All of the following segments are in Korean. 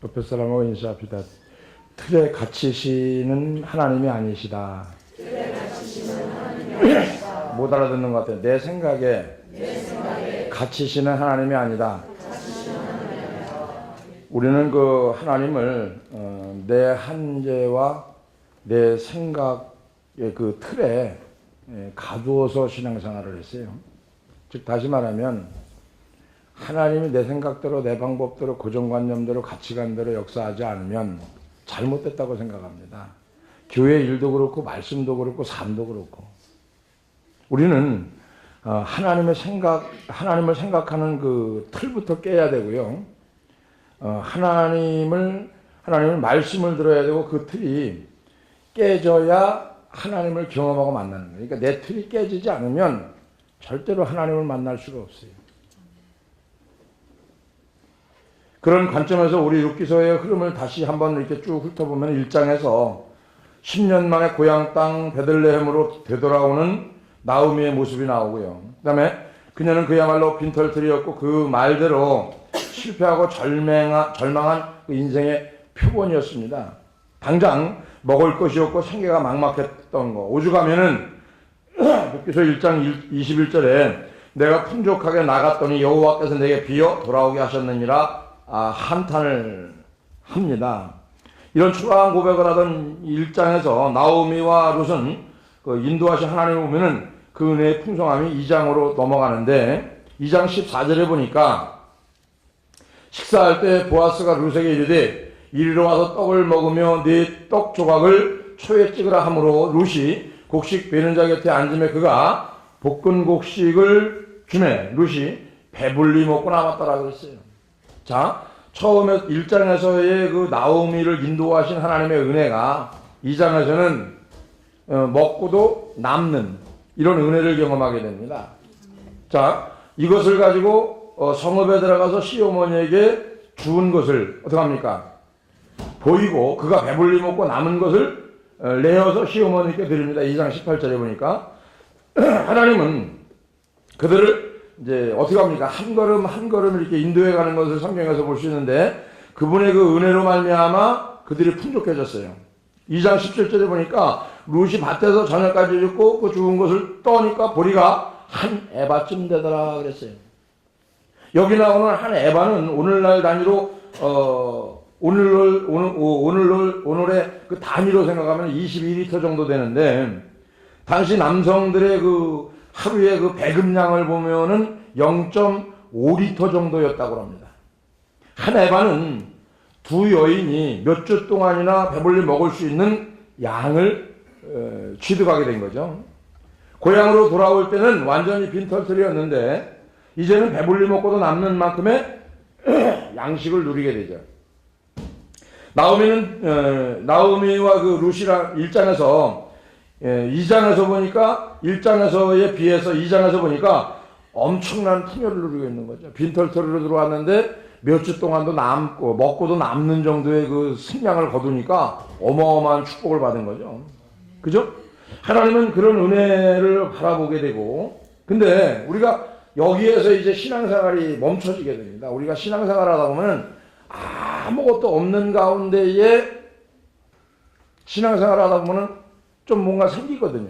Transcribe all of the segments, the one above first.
옆에 사람하고 인사합시다. 틀에 갇히시는 하나님이 아니시다. 못 알아듣는 것 같아요. 내 생각에 갇히시는 하나님이 아니다. 우리는 그 하나님을 내 한계와 내 생각의 그 틀에 가두어서 신앙생활을 했어요. 즉 다시 말하면 하나님이 내 생각대로 내 방법대로 고정관념대로 가치관대로 역사하지 않으면 잘못됐다고 생각합니다. 교회 일도 그렇고 말씀도 그렇고 삶도 그렇고 우리는 하나님을 생각하는 그 틀부터 깨야 되고요. 하나님을 말씀을 들어야 되고 그 틀이 깨져야 하나님을 경험하고 만나는 거예요. 그러니까 내 틀이 깨지지 않으면 절대로 하나님을 만날 수가 없어요. 그런 관점에서 우리 룻기서의 흐름을 다시 한번 이렇게 쭉 훑어보면 1장에서 10년 만에 고향 땅 베들레헴으로 되돌아오는 나오미의 모습이 나오고요. 그 다음에 그녀는 그야말로 빈털터리였고 그 말대로 실패하고 절망한 그 인생의 표본이었습니다. 당장 먹을 것이 없고 생계가 막막했던 거. 오죽하면은 룻기서 1장 21절에 내가 풍족하게 나갔더니 여호와께서 내게 비어 돌아오게 하셨느니라 한탄을 합니다. 이런 초라한 고백을 하던 1장에서 나오미와 룻은 그 인도하신 하나님을 보면은 그 은혜의 풍성함이 2장으로 넘어가는데 2장 14절에 보니까 식사할 때 보아스가 룻에게 이르되 이리로 와서 떡을 먹으며 네 떡 조각을 초에 찍으라 하므로 룻이 곡식 베는 자 곁에 앉으며 그가 볶은 곡식을 주매 룻이 배불리 먹고 남았더라 그랬어요. 자, 처음에 1장에서의 그 나오미를 인도하신 하나님의 은혜가 2장에서는 먹고도 남는 이런 은혜를 경험하게 됩니다. 자, 이것을 가지고 성읍에 들어가서 시어머니에게 주운 것을 어떻게 합니까? 보이고 그가 배불리 먹고 남은 것을 내어서 시어머니께 드립니다. 2장 18절에 보니까 하나님은 그들을 이제 어떻게 합니까? 한 걸음 한 걸음 이렇게 인도해 가는 것을 성경에서 볼 수 있는데 그분의 그 은혜로 말미암아 그들이 풍족해졌어요. 2장 17절에 보니까 룻이 밭에서 저녁까지 죽고 그 죽은 것을 떠니까 보리가 한 에바쯤 되더라 그랬어요. 여기 나오는 한 에바는 오늘날 단위로 오늘의 그 단위로 생각하면 22리터 정도 되는데 당시 남성들의 그 하루에 그 배급량을 보면은 0.5리터 정도였다고 합니다. 한 에바는 두 여인이 몇 주 동안이나 배불리 먹을 수 있는 양을 취득하게 된 거죠. 고향으로 돌아올 때는 완전히 빈털터리였는데 이제는 배불리 먹고도 남는 만큼의 양식을 누리게 되죠. 나오미와 그 룻이랑 1장에서 2장에서 보니까 1장에서에 비해서 2장에서 보니까 엄청난 풍요를 누리고 있는 거죠. 빈털터리로 들어왔는데 몇 주 동안도 남고 먹고도 남는 정도의 그 식량을 거두니까 어마어마한 축복을 받은 거죠. 그죠? 하나님은 그런 은혜를 바라보게 되고 근데 우리가 여기에서 이제 신앙생활이 멈춰지게 됩니다. 우리가 신앙생활 하다 보면 아무것도 없는 가운데에 신앙생활 하다 보면 좀 뭔가 생기거든요.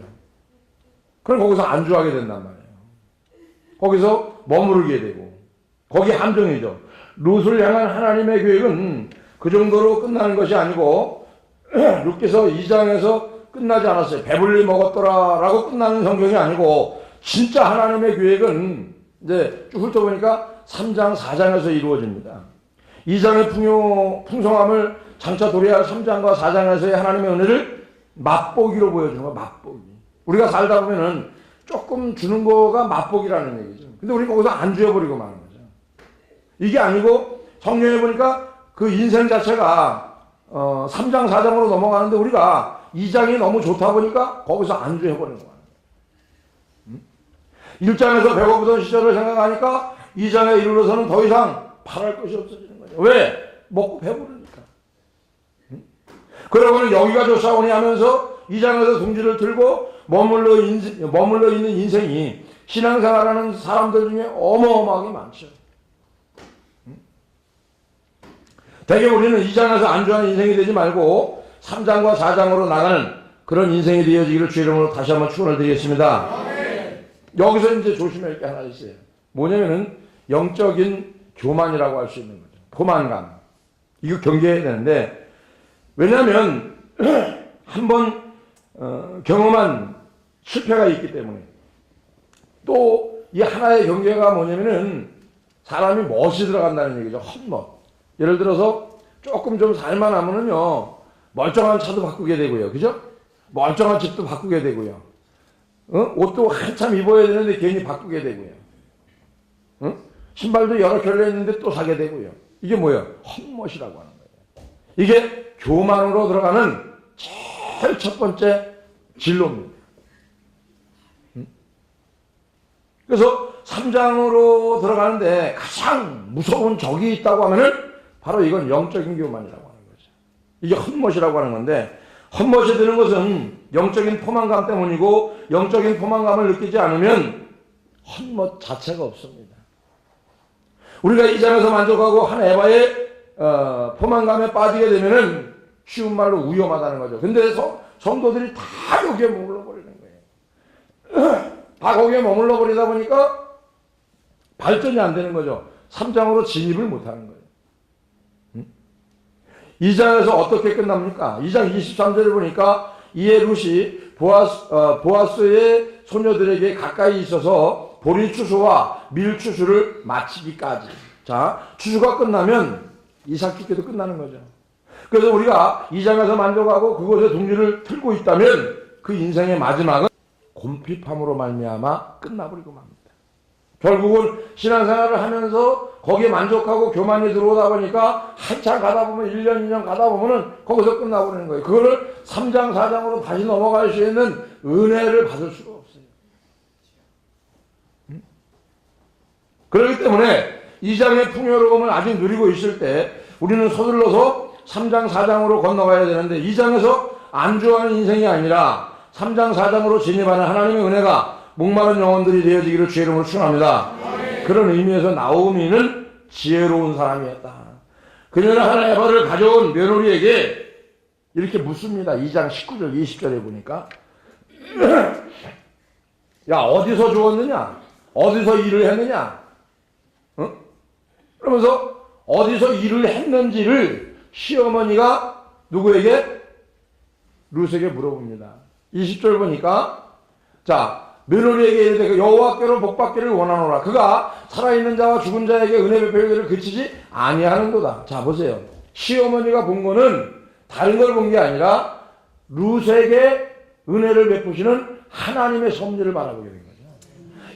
그럼 거기서 안주하게 된단 말이에요. 거기서 머무르게 되고 거기 함정이죠. 룻을 향한 하나님의 계획은 그 정도로 끝나는 것이 아니고 룻기서 2장에서 끝나지 않았어요. 배불리 먹었더라 라고 끝나는 성경이 아니고 진짜 하나님의 계획은 이제 쭉 훑어보니까 3장 4장에서 이루어집니다. 2장의 풍성함을 장차 도래할 3장과 4장에서의 하나님의 은혜를 맛보기로 보여주는 거야. 맛보기. 우리가 살다 보면은 조금 주는 거가 맛보기라는 얘기죠. 근데 우리 거기서 안주해버리고 마는 거죠. 이게 아니고 성경에 보니까 그 인생 자체가 3장 4장으로 넘어가는데 우리가 2장이 너무 좋다 보니까 거기서 안주해버리는 거야. 1장에서 배고프던 시절을 생각하니까 2장에 이르러서는 더 이상 바랄 것이 없어지는 거죠. 왜? 먹고 배부르니까. 그러고는 여기가 좋사오니 하면서 2장에서 둥지를 들고 머물러 있는 인생이 신앙생활하는 사람들 중에 어마어마하게 많죠. 대개 우리는 2장에서 안주하는 인생이 되지 말고 3장과 4장으로 나가는 그런 인생이 되어지기를 주 이름으로 다시 한번 축원을 드리겠습니다. 여기서 이제 조심해야 할 게 하나 있어요. 뭐냐면은 영적인 교만이라고 할 수 있는 거죠. 포만감. 이거 경계해야 되는데, 왜냐하면 한번 경험한 실패가 있기 때문에, 또 이 하나의 경계가 뭐냐면은 사람이 멋이 들어간다는 얘기죠. 헛멋. 예를 들어서 조금 좀 살만하면은요, 멀쩡한 차도 바꾸게 되고요. 그죠? 멀쩡한 집도 바꾸게 되고요. 옷도 한참 입어야 되는데 괜히 바꾸게 되고요. 신발도 여러 켤레 있는데 또 사게 되고요. 이게 뭐예요? 헛멋이라고 하는 거예요. 이게 교만으로 들어가는 제일 첫 번째 진로입니다. 그래서 3장으로 들어가는데 가장 무서운 적이 있다고 하면은 바로 이건 영적인 교만이라고 하는 거죠. 이게 헛멋이라고 하는 건데, 헛멋이 드는 것은 영적인 포만감 때문이고, 영적인 포만감을 느끼지 않으면 헛멋 자체가 없습니다. 우리가 이 장에서 만족하고 한 에바의 포만감에 빠지게 되면은 쉬운 말로 위험하다는 거죠. 근데 성도들이 다 여기에 머물러 버리는 거예요. 다 거기에 머물러 버리다 보니까 발전이 안 되는 거죠. 3장으로 진입을 못 하는 거예요. 2장에서 어떻게 끝납니까? 2장 23절에 보니까 이에 룻이 보아스의 소녀들에게 가까이 있어서 보리 추수와 밀 추수를 마치기까지. 자, 추수가 끝나면 이삭 축제도 끝나는 거죠. 그래서 우리가 2장에서 만족하고 그곳에 둥지를 틀고 있다면 그 인생의 마지막은 곰핍함으로 말미암아 끝나버리고 맙니다. 결국은 신앙생활을 하면서 거기에 만족하고 교만이 들어오다 보니까 한참 가다 보면 1년, 2년 가다 보면은 거기서 끝나버리는 거예요. 그거를 3장, 4장으로 다시 넘어갈 수 있는 은혜를 받을 수가 없어요. 그렇기 때문에 2장의 풍요로움을 아직 누리고 있을 때 우리는 서둘러서 3장, 4장으로 건너가야 되는데, 2장에서 안주하는 인생이 아니라 3장, 4장으로 진입하는 하나님의 은혜가 목마른 영혼들이 되어지기를 주의 이름으로 축원합니다. 그런 의미에서 나오미는 지혜로운 사람이었다. 그녀는 하나의 에바를 가져온 며느리에게 이렇게 묻습니다. 2장 19절 20절에 보니까 야, 어디서 주웠느냐? 어디서 일을 했느냐? 그러면서 어디서 일을 했는지를 시어머니가 누구에게? 룻에게 물어봅니다. 20절 보니까, 자, 며느리에게 이르되 여호와께로 복받기를 원하노라. 그가 살아있는 자와 죽은 자에게 은혜 베풀기를 그치지 아니하는도다. 자, 보세요. 시어머니가 본 거는 다른 걸 본 게 아니라 룻에게 은혜를 베푸시는 하나님의 섭리를 바라보게 된 거죠.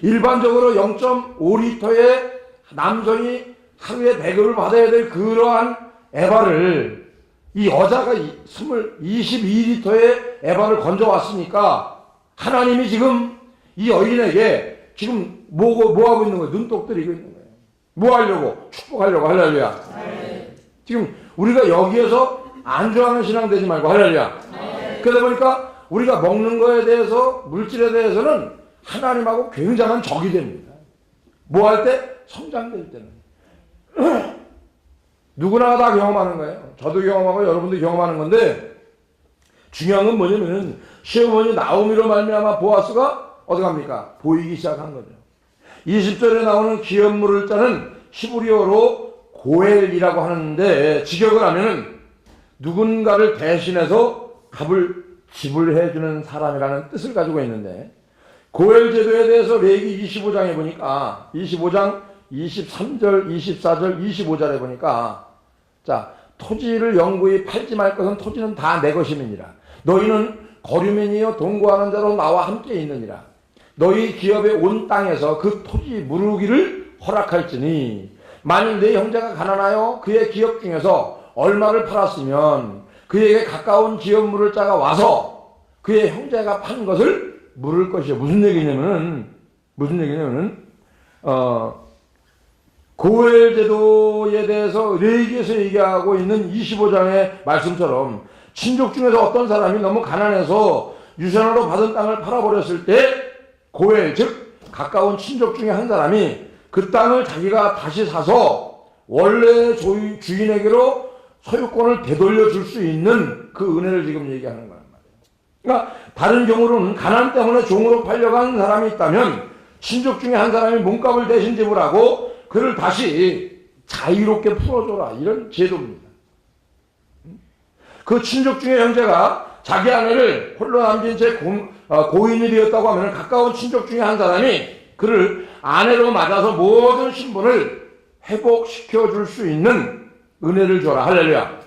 일반적으로 0.5리터의 남성이 하루에 100을 받아야 될 그러한 에바를 이 여자가 22리터의 에바를 건져왔으니까 하나님이 지금 이 여인에게 지금 뭐 하고 있는 거예요? 눈독 들이고 있는 거예요. 뭐 하려고? 축복하려고. 할렐루야. 지금 우리가 여기에서 안주하는 신앙 되지 말고. 할렐루야. 그러다 보니까 우리가 먹는 거에 대해서, 물질에 대해서는 하나님하고 굉장한 적이 됩니다. 뭐 할 때? 성장될 때는. 누구나 다 경험하는 거예요. 저도 경험하고 여러분도 경험하는 건데, 중요한 건 뭐냐면은 시어머니 나오미로 말미암아 보아스가 어디 갑니까? 보이기 시작한 거죠. 20절에 나오는 기업물을 짜는 히브리어로 고엘이라고 하는데, 직역을 하면은 누군가를 대신해서 값을 지불해주는 사람이라는 뜻을 가지고 있는데, 고엘 제도에 대해서 레위기 25장에 보니까 25장 23절, 24절, 25절에 보니까, 자, 토지를 영구히 팔지 말 것은 토지는 다 내 것임이니라. 너희는 거류민이여 동거하는 자로 나와 함께 있느니라. 너희 기업의 온 땅에서 그 토지 무르기를 허락할지니, 만일 내 형제가 가난하여 그의 기업 중에서 얼마를 팔았으면 그에게 가까운 기업 물을 자가 와서 그의 형제가 판 것을 물을 것이요. 무슨 얘기냐면은 고엘 제도에 대해서 레위기에서 얘기하고 있는 25장의 말씀처럼 친족 중에서 어떤 사람이 너무 가난해서 유산으로 받은 땅을 팔아버렸을 때 고엘, 즉 가까운 친족 중에 한 사람이 그 땅을 자기가 다시 사서 원래 주인에게로 소유권을 되돌려 줄 수 있는 그 은혜를 지금 얘기하는 거란 말이에요. 그러니까 다른 경우로는 가난 때문에 종으로 팔려간 사람이 있다면 친족 중에 한 사람이 몸값을 대신 지불하고 그를 다시 자유롭게 풀어줘라, 이런 제도입니다. 그 친족 중에 형제가 자기 아내를 홀로 남긴 채 고인이 되었다고 하면 가까운 친족 중에 한 사람이 그를 아내로 맞아서 모든 신분을 회복시켜 줄 수 있는 은혜를 줘라. 할렐루야.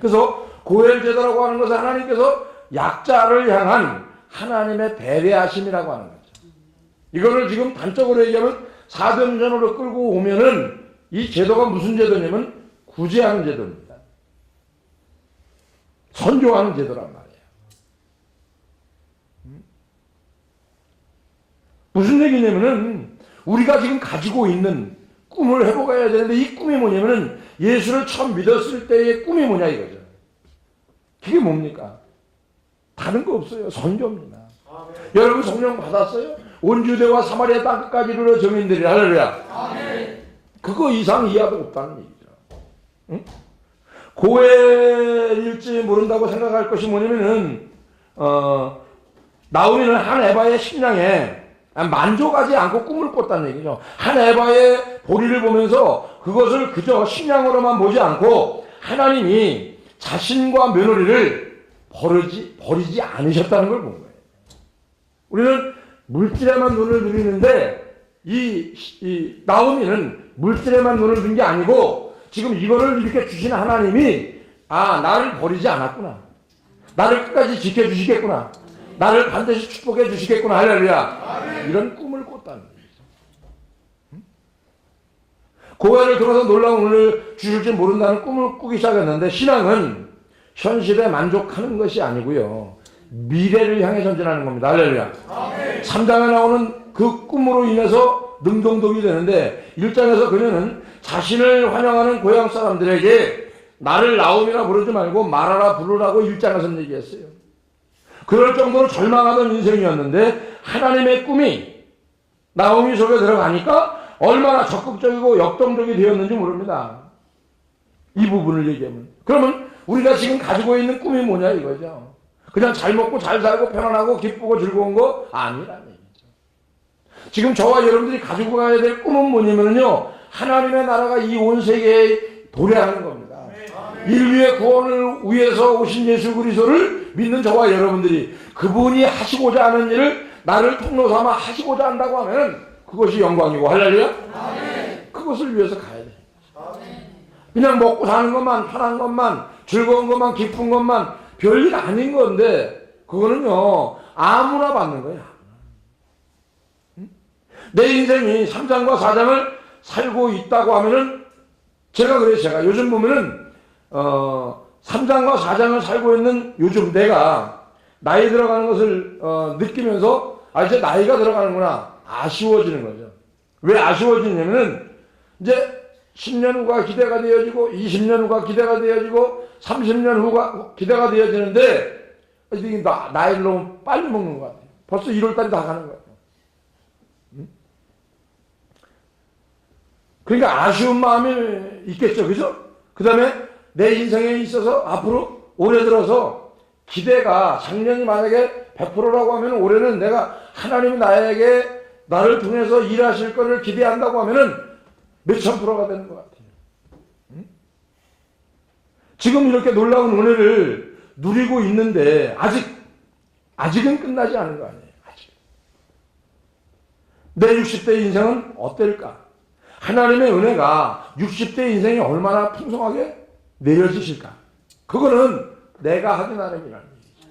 그래서 고엘 제도라고 하는 것은 하나님께서 약자를 향한 하나님의 배려하심이라고 하는 거죠. 이거를 지금 단적으로 얘기하면 사도행전으로 끌고 오면은 이 제도가 무슨 제도냐면 구제하는 제도입니다. 선교하는 제도란 말이에요. 무슨 얘기냐면은 우리가 지금 가지고 있는 꿈을 회복해야 되는데 이 꿈이 뭐냐면은 예수를 처음 믿었을 때의 꿈이 뭐냐 이거죠. 그게 뭡니까? 다른 거 없어요. 선교입니다. 여러분 성령 받았어요? 온 유대와 사마리아 땅끝까지 이르러 정인들이 할렐루야. 그거 이상 이하도 없다는 얘기죠. 응? 고엘일지 모른다고 생각할 것이 뭐냐면은 나오미는 한 에바의 식량에 만족하지 않고 꿈을 꿨다는 얘기죠. 한 에바의 보리를 보면서 그것을 그저 식량으로만 보지 않고 하나님이 자신과 며느리를 버리지 않으셨다는 걸 본 거예요. 우리는 물질에만 눈을 들이는데 이 나오미는 물질에만 눈을 든 게 아니고 지금 이거를 이렇게 주신 하나님이 나를 버리지 않았구나. 나를 끝까지 지켜주시겠구나. 나를 반드시 축복해 주시겠구나. 할렐루야. 이런 꿈을 꿨다는 거죠. 고해를 들어서 놀라운 은혜를 주실지 모른다는 꿈을 꾸기 시작했는데 신앙은 현실에 만족하는 것이 아니고요. 미래를 향해 전진하는 겁니다. 할렐루야. 3장에 나오는 그 꿈으로 인해서 능동독이 되는데 1장에서 그녀는 자신을 환영하는 고향 사람들에게 나를 나옴이라 부르지 말고 마라라 부르라고 1장에서 얘기했어요. 그럴 정도로 절망하던 인생이었는데 하나님의 꿈이 나오미 속에 들어가니까 얼마나 적극적이고 역동적이 되었는지 모릅니다. 이 부분을 얘기하면. 그러면 우리가 지금 가지고 있는 꿈이 뭐냐 이거죠. 그냥 잘 먹고 잘 살고 편안하고 기쁘고 즐거운 거 아니라는 얘기죠. 지금 저와 여러분들이 가지고 가야 될 꿈은 뭐냐면요. 하나님의 나라가 이 온 세계에 도래하는 겁니다. 인류의 구원을 위해서 오신 예수 그리스도를 믿는 저와 여러분들이 그분이 하시고자 하는 일을 나를 통로 삼아 하시고자 한다고 하면 그것이 영광이고 할렐루야. 그것을 위해서 가야 돼. 그냥 먹고 사는 것만 편한 것만 즐거운 것만 기쁜 것만 별일 아닌 건데 그거는요 아무나 받는 거야. 내 인생이 3장과 4장을 살고 있다고 하면은 제가 요즘 보면은 3장과 4장을 살고 있는 요즘 내가 나이 들어가는 것을 느끼면서 이제 나이가 들어가는구나 아쉬워지는 거죠. 왜 아쉬워지냐면은 이제 10년 후가 기대가 되어지고 20년 후가 기대가 되어지고 30년 후가 기대가 되어지는데 나이를 너무 빨리 먹는 것 같아요. 벌써 1월달이 다 가는 거예요. 그러니까 아쉬운 마음이 있겠죠. 그죠? 그 다음에 내 인생에 있어서 앞으로 올해 들어서 기대가 작년이 만약에 100%라고 하면 올해는 내가 하나님이 나를 통해서 일하실 것을 기대한다고 하면은 몇천 프로가 되는 것 같아요. 지금 이렇게 놀라운 은혜를 누리고 있는데 아직은 끝나지 않은 거 아니에요. 아직. 내 60대 인생은 어떨까? 하나님의 은혜가 60대 인생이 얼마나 풍성하게 내려지실까? 그거는 내가 확인하는 일이라는 얘기죠.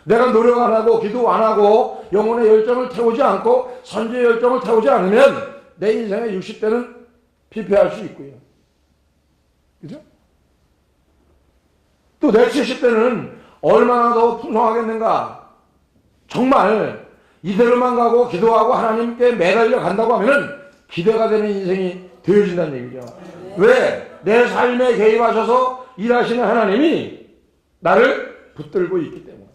내가 노력 안 하고 기도 안 하고 영혼의 열정을 태우지 않고 선지의 열정을 태우지 않으면 내 인생의 60대는 피폐할 수 있고요. 그죠? 또 내 70대는 얼마나 더 풍성하겠는가? 정말 이대로만 가고 기도하고 하나님께 매달려 간다고 하면은 기대가 되는 인생이 되어진다는 얘기죠. 왜? 내 삶에 개입하셔서 일하시는 하나님이 나를 붙들고 있기 때문에.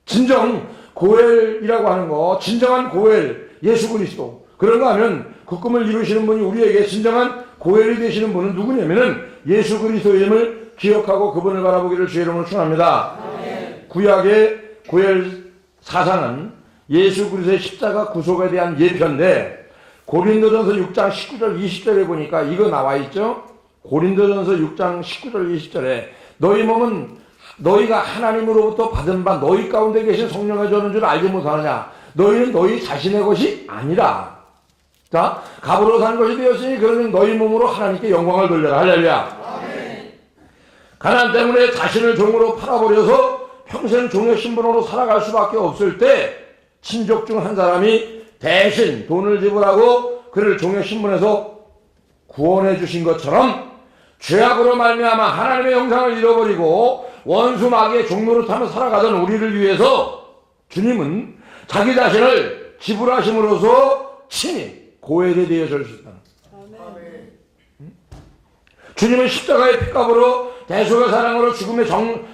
진정 고엘이라고 하는 거, 진정한 고엘, 예수 그리스도. 그런가 하면 그 꿈을 이루시는 분이 우리에게 진정한 고엘이 되시는 분은 누구냐면은 예수 그리스도임을 기억하고 그분을 바라보기를 주의 이름으로 축원합니다. 구약의 고엘 사상은 예수 그리스도의 십자가 구속에 대한 예표인데 고린도전서 6장 19절 20절에 보니까 이거 나와 있죠. 고린도전서 6장 19절 20절에 너희 몸은 너희가 하나님으로부터 받은 바 너희 가운데 계신 성령의 주는 줄 알지 못하느냐. 너희는 너희 자신의 것이 아니라 자 갑으로 산 것이 되었으니 그러면 너희 몸으로 하나님께 영광을 돌려라. 할렐루야. 가난 때문에 자신을 종으로 팔아버려서 평생 종의 신분으로 살아갈 수밖에 없을 때 친족 중 한 사람이 대신 돈을 지불하고 그를 종의 신분에서 구원해 주신 것처럼 죄악으로 말미암아 하나님의 형상을 잃어버리고 원수 마귀의 종노릇하며 살아가던 우리를 위해서 주님은 자기 자신을 지불하심으로써 친히 고엘이 되어 주셨다. 주님은 십자가의 핏값으로 대속의 사랑으로 죽음의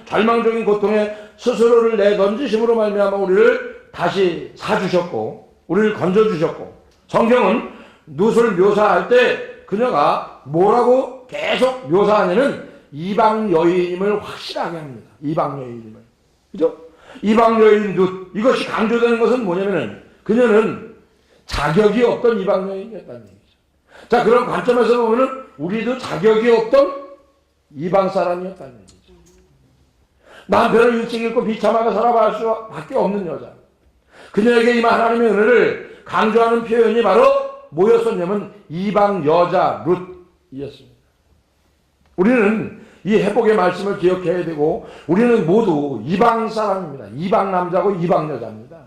절망적인 고통에 스스로를 내던지심으로 말미암아 우리를 다시 사주셨고 우리를 건져주셨고 성경은 룻을 묘사할 때 그녀가 뭐라고 계속 묘사하냐면 이방 여인임을 확실하게 합니다. 이방 여인임을. 그죠? 이방 여인 룻. 이것이 강조되는 것은 뭐냐면은 그녀는 자격이 없던 이방 여인이었다는 얘기죠. 자, 그런 관점에서 보면은 우리도 자격이 없던 이방 사람이었다는 얘기죠. 남편을 일찍 잃고 비참하게 살아갈 수밖에 없는 여자. 그녀에게 임한 하나님의 은혜를 강조하는 표현이 바로 뭐였었냐면 이방 여자 룻이었습니다. 우리는 이 회복의 말씀을 기억해야 되고 우리는 모두 이방 사람입니다. 이방 남자고 이방 여자입니다.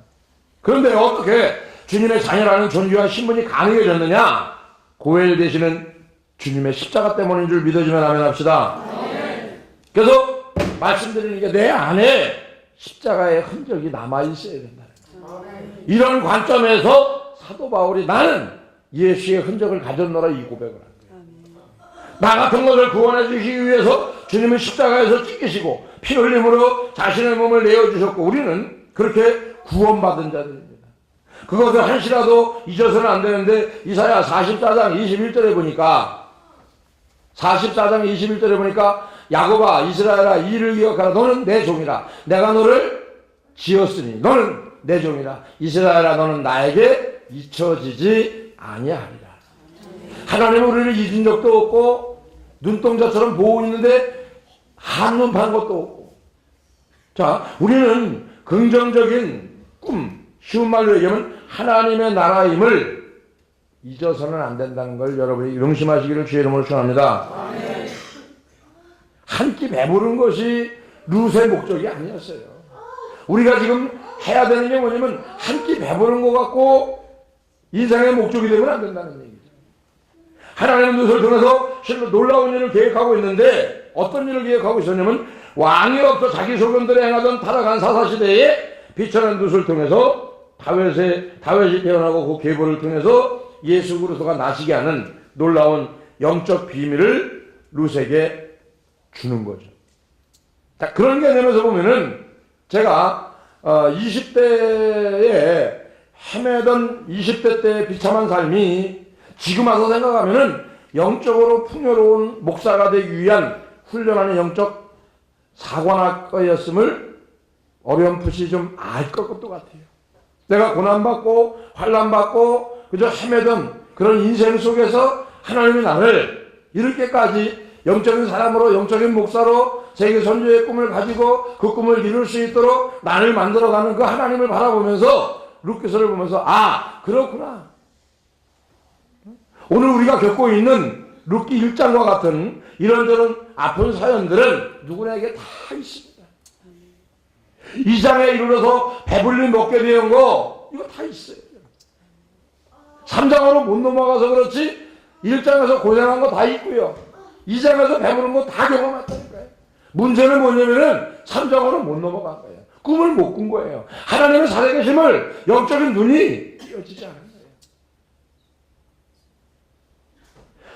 그런데 어떻게 주님의 자녀라는 존귀한 신분이 가능해졌느냐? 고엘 되시는 주님의 십자가 때문인 줄 믿어주면 아멘 합시다. 그래서 말씀드리는 게 내 안에 십자가의 흔적이 남아있어야 된다는 거예요. 이런 관점에서 사도 바울이 나는 예수의 흔적을 가졌노라 이 고백을 한 거예요. 나 같은 것을 구원해 주시기 위해서 주님은 십자가에서 찢기시고 피 흘림으로 자신의 몸을 내어주셨고 우리는 그렇게 구원받은 자들입니다. 그것을 한시라도 잊어서는 안 되는데 이사야 44장 21절에 보니까 44장 21절에 보니까 야곱아 이스라엘아 이 일을 기억하라. 너는 내 종이라. 내가 너를 지었으니 너는 내 종이라. 이스라엘아 너는 나에게 잊혀지지 아니하리라. 하나님은 우리를 잊은 적도 없고 눈동자처럼 보고 있는데 한눈 판 것도 없고. 자, 우리는 긍정적인 꿈, 쉬운 말로 얘기하면 하나님의 나라임을 잊어서는 안 된다는 걸 여러분이 명심하시기를 주의 이름으로 축원합니다. 한 끼 배부른 것이 룻의 목적이 아니었어요. 우리가 지금 해야 되는 게 뭐냐면 한 끼 배부른 것 갖고 인생의 목적이 되면 안 된다는 얘기죠. 하나님은 룻을 통해서 실로 놀라운 일을 계획하고 있는데 어떤 일을 계획하고 있었냐면 왕이 없어 자기 소견대로 행하던 타락한 사사시대에 비천한 룻을 통해서 다윗이 태어나고 그 계보를 통해서 예수 그리스도가 나시게 하는 놀라운 영적 비밀을 룻에게 주는 거죠. 자, 그런 개념에서 보면은 제가 20대에 헤매던 20대 때의 비참한 삶이 지금 와서 생각하면은 영적으로 풍요로운 목사가 되기 위한 훈련하는 영적 사관학과였음을 어렴풋이 좀 알 것도 같아요. 내가 고난받고 환난받고 그저 헤매던 그런 인생 속에서 하나님이 나를 이렇게까지 영적인 사람으로 영적인 목사로 세계 선교의 꿈을 가지고 그 꿈을 이룰 수 있도록 나를 만들어가는 그 하나님을 바라보면서 룻기서를 보면서 아 그렇구나. 오늘 우리가 겪고 있는 룻기 1장과 같은 이런저런 아픈 사연들은 누구에게 다 있습니다. 2장에 이르러서 배불리 먹게 되는 거 이거 다 있어요. 3장으로 못 넘어가서 그렇지 1장에서 고생한 거 다 있고요. 2장에서 배부른 거 다 경험했다니까요. 문제는 뭐냐면은 3장으로 못 넘어간 거예요. 꿈을 못 꾼 거예요. 하나님의 살아계심을 영적인 눈이 띄어지지 않은 거예요.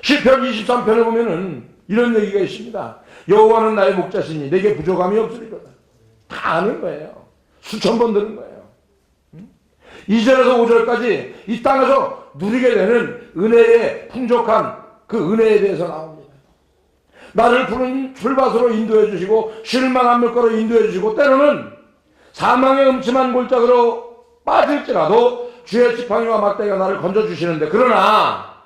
시편 23편에 보면은 이런 얘기가 있습니다. 여호와는 나의 목자시니 내게 부족함이 없으리로다. 다 아는 거예요. 수천 번 들은 거예요. 2절에서 5절까지 이 땅에서 누리게 되는 은혜의 풍족한 그 은혜에 대해서 나옵니다. 나를 푸른 풀밭으로 인도해 주시고 쉴만한 물가로 인도해 주시고 때로는 사망의 음침한 골짜기로 빠질지라도 주의 지팡이와 막대기가 나를 건져주시는데, 그러나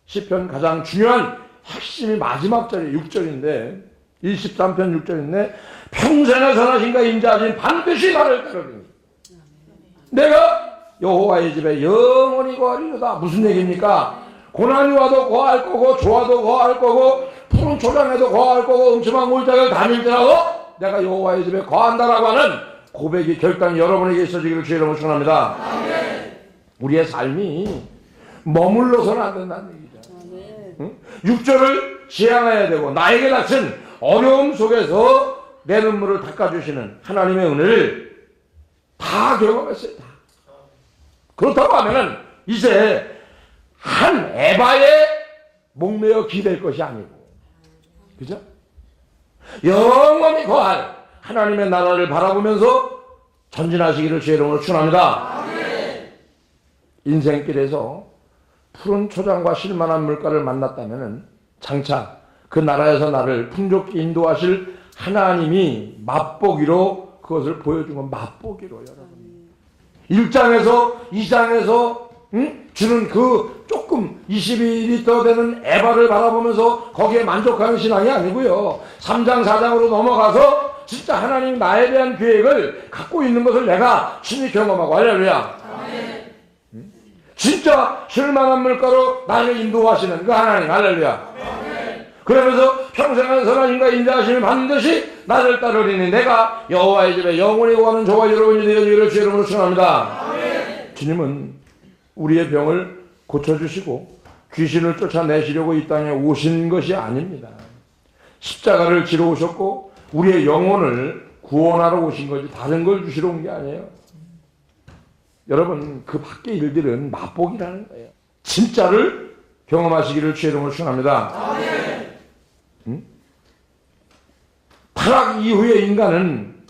시편 가장 중요한 핵심이 마지막 절이 6절인데 23편 6절인데 평생의 선하신가 인자하신 반드시 나를 따르리니 내가 여호와의 집에 영원히 거하리로다. 무슨 얘기입니까? 고난이 와도 거할 거고 좋아도 거할 거고 푸른 초장에도 거할 거고 음침한 골짜기를 다닐지라도 내가 여호와의 집에 거한다라고 하는 고백이 결단이 여러분에게 있어지기를 주의 이름으로 축원합니다. 우리의 삶이 머물러서는 안 된다는 얘기죠. 응? 6절을 지향해야 되고 나에게 닥친 어려움 속에서 내 눈물을 닦아주시는 하나님의 은혜를 다 경험했어요. 다. 그렇다고 하면은 이제 한 에바에 목매어 기댈 것이 아니고, 그죠? 영원히 거할 하나님의 나라를 바라보면서 전진하시기를 주의 이름으로 축원합니다. 인생길에서 푸른 초장과 쉴만한 물가를 만났다면은 장차 그 나라에서 나를 풍족히 인도하실 하나님이 맛보기로 그것을 보여준 건 맛보기로 여러분. 1장에서 2장에서 주는 그 조금 22리터 되는 에바를 바라보면서 거기에 만족하는 신앙이 아니고요. 3장 4장으로 넘어가서 진짜 하나님 나에 대한 계획을 갖고 있는 것을 내가 친히 경험하고, 할렐루야. 진짜 쉴만한 물가로 나를 인도하시는 그 하나님, 할렐루야. 그러면서 평생의 선하심과 인자하심이 반드시 나를 따르리니 내가 여호와의 집에 영원히 거하는 저와 여러분이 되어지기를 주의 이름으로 축원합니다. 주님은 우리의 병을 고쳐주시고 귀신을 쫓아내시려고 이 땅에 오신 것이 아닙니다. 십자가를 지러 오셨고 우리의 영혼을 구원하러 오신 거지 다른 걸 주시러 온 게 아니에요. 여러분, 그 밖의 일들은 맛보기라는 거예요. 진짜를 경험하시기를 주의 이름으로 축원합니다. 타락 이후의 인간은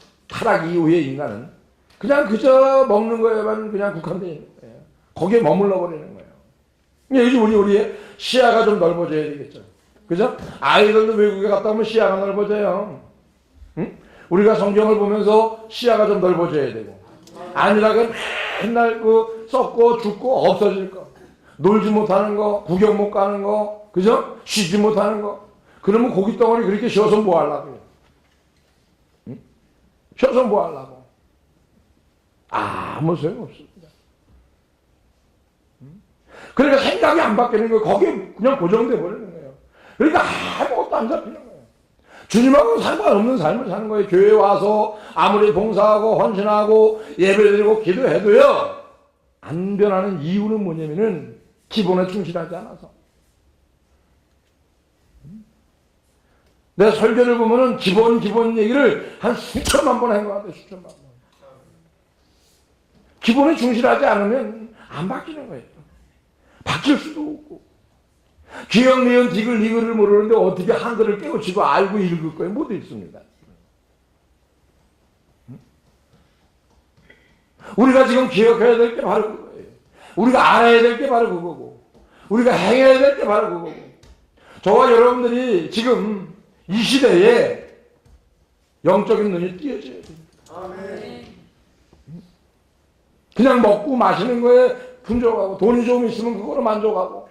그냥 그저 먹는 거에만 그냥 국한되어 있는 거예요. 거기에 머물러 버리는 거예요. 요즘 우리의 시야가 좀 넓어져야 되겠죠. 그죠? 아이들도 외국에 갔다 오면 시야가 넓어져요. 응? 우리가 성경을 보면서 시야가 좀 넓어져야 되고, 아니라면 맨날 그 썩고 죽고 없어질 거, 놀지 못하는 거, 구경 못 가는 거, 그죠? 쉬지 못하는 거. 그러면 고깃 덩어리 그렇게 쉬어서 뭐 하려고요? 응? 쉬어서 뭐 하려고? 아무 소용없습니다. 그러니까 생각이 안 바뀌는 거예요. 거기에 그냥 고정돼 버리는 거예요. 그러니까 아무것도 안 잡히는 거예요. 주님하고 상관없는 삶을 사는 거예요. 교회에 와서 아무리 봉사하고 헌신하고 예배드리고 기도해도요, 안 변하는 이유는 뭐냐면은 기본에 충실하지 않아서. 내 설교를 보면은 기본 얘기를 한 수천만 번 한 것 같아요. 수천만 번. 기본에 충실하지 않으면 안 바뀌는 거예요. 바뀔 수도 없고. 기역, 니은, 디귿, 리글을 모르는데 어떻게 한글을 깨우치고 알고 읽을 거예요? 못 읽습니다. 우리가 지금 기억해야 될 게 바로 그거예요. 우리가 알아야 될 게 바로 그거고, 우리가 행해야 될 게 바로 그거고. 저와 여러분들이 지금 이 시대에 영적인 눈이 띄어져야 됩니다. 그냥 먹고 마시는 거에 분족하고 돈이 좀 있으면 그거로 만족하고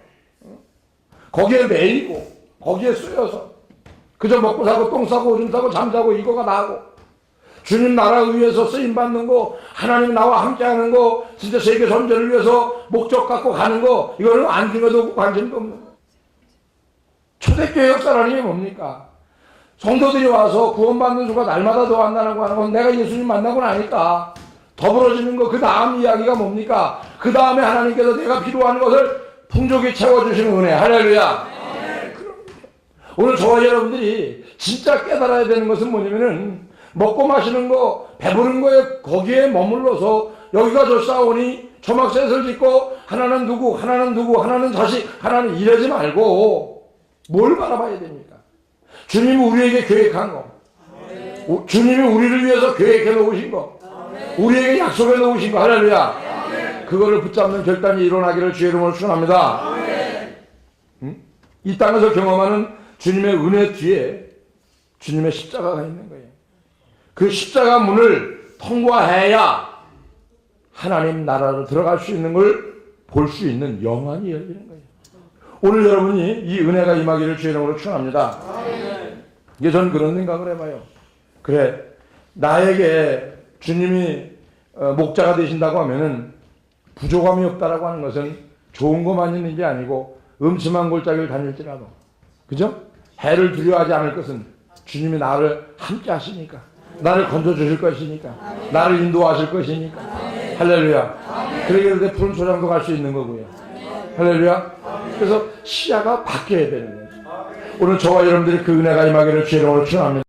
거기에 매이고 거기에 쓰여서 그저 먹고 사고 똥 싸고 오줌 싸고 잠자고 이거가 나고, 주님 나라 위해서 쓰임받는 거, 하나님 나와 함께하는 거, 진짜 세계 선전을 위해서 목적 갖고 가는 거, 이거는 안중에도 없고 관심도 없는 거. 초대교회 역사라는 게 뭡니까? 성도들이 와서 구원받는 수가 날마다 더 간다고 하는 건 내가 예수님 만나고 나니까 더불어지는 거. 그 다음 이야기가 뭡니까? 그 다음에 하나님께서 내가 필요한 것을 풍족히 채워주시는 은혜. 할렐루야. 오늘 저와 여러분들이 진짜 깨달아야 되는 것은 뭐냐면은 먹고 마시는 거, 배부른 거에 거기에 머물러서 여기가 저 싸우니 초막셋을 짓고 하나는 누구, 하나는 자식, 하나는 이러지 말고 뭘 바라봐야 됩니까? 주님이 우리에게 계획한 거, 주님이 우리를 위해서 계획해 놓으신 거, 우리에게 약속해 놓으신 거 할렐루야. 그거를 붙잡는 결단이 일어나기를 주의 이름으로 축원합니다. 응? 이 땅에서 경험하는 주님의 은혜 뒤에 주님의 십자가가 있는 거예요. 그 십자가 문을 통과해야 하나님 나라로 들어갈 수 있는 걸 볼 수 있는 영안이 열리는 거예요. 오늘 여러분이 이 은혜가 임하기를 주의 이름으로 축원합니다. 이게 전 그런 생각을 해봐요. 그래, 나에게 주님이 목자가 되신다고 하면은 부족함이 없다라고 하는 것은 좋은 것만 있는 게 아니고 음침한 골짜기를 다닐지라도, 그죠? 해를 두려워하지 않을 것은 주님이 나를 함께 하시니까, 나를 건져주실 것이니까, 나를 인도하실 것이니까. 할렐루야. 그러게 되는데 푸른 초장도 갈 수 있는 거고요. 할렐루야. 그래서 시야가 바뀌어야 되는 거예요. 오늘 저와 여러분들이 그 은혜가 임하기를 주의 이름으로 축원합니다.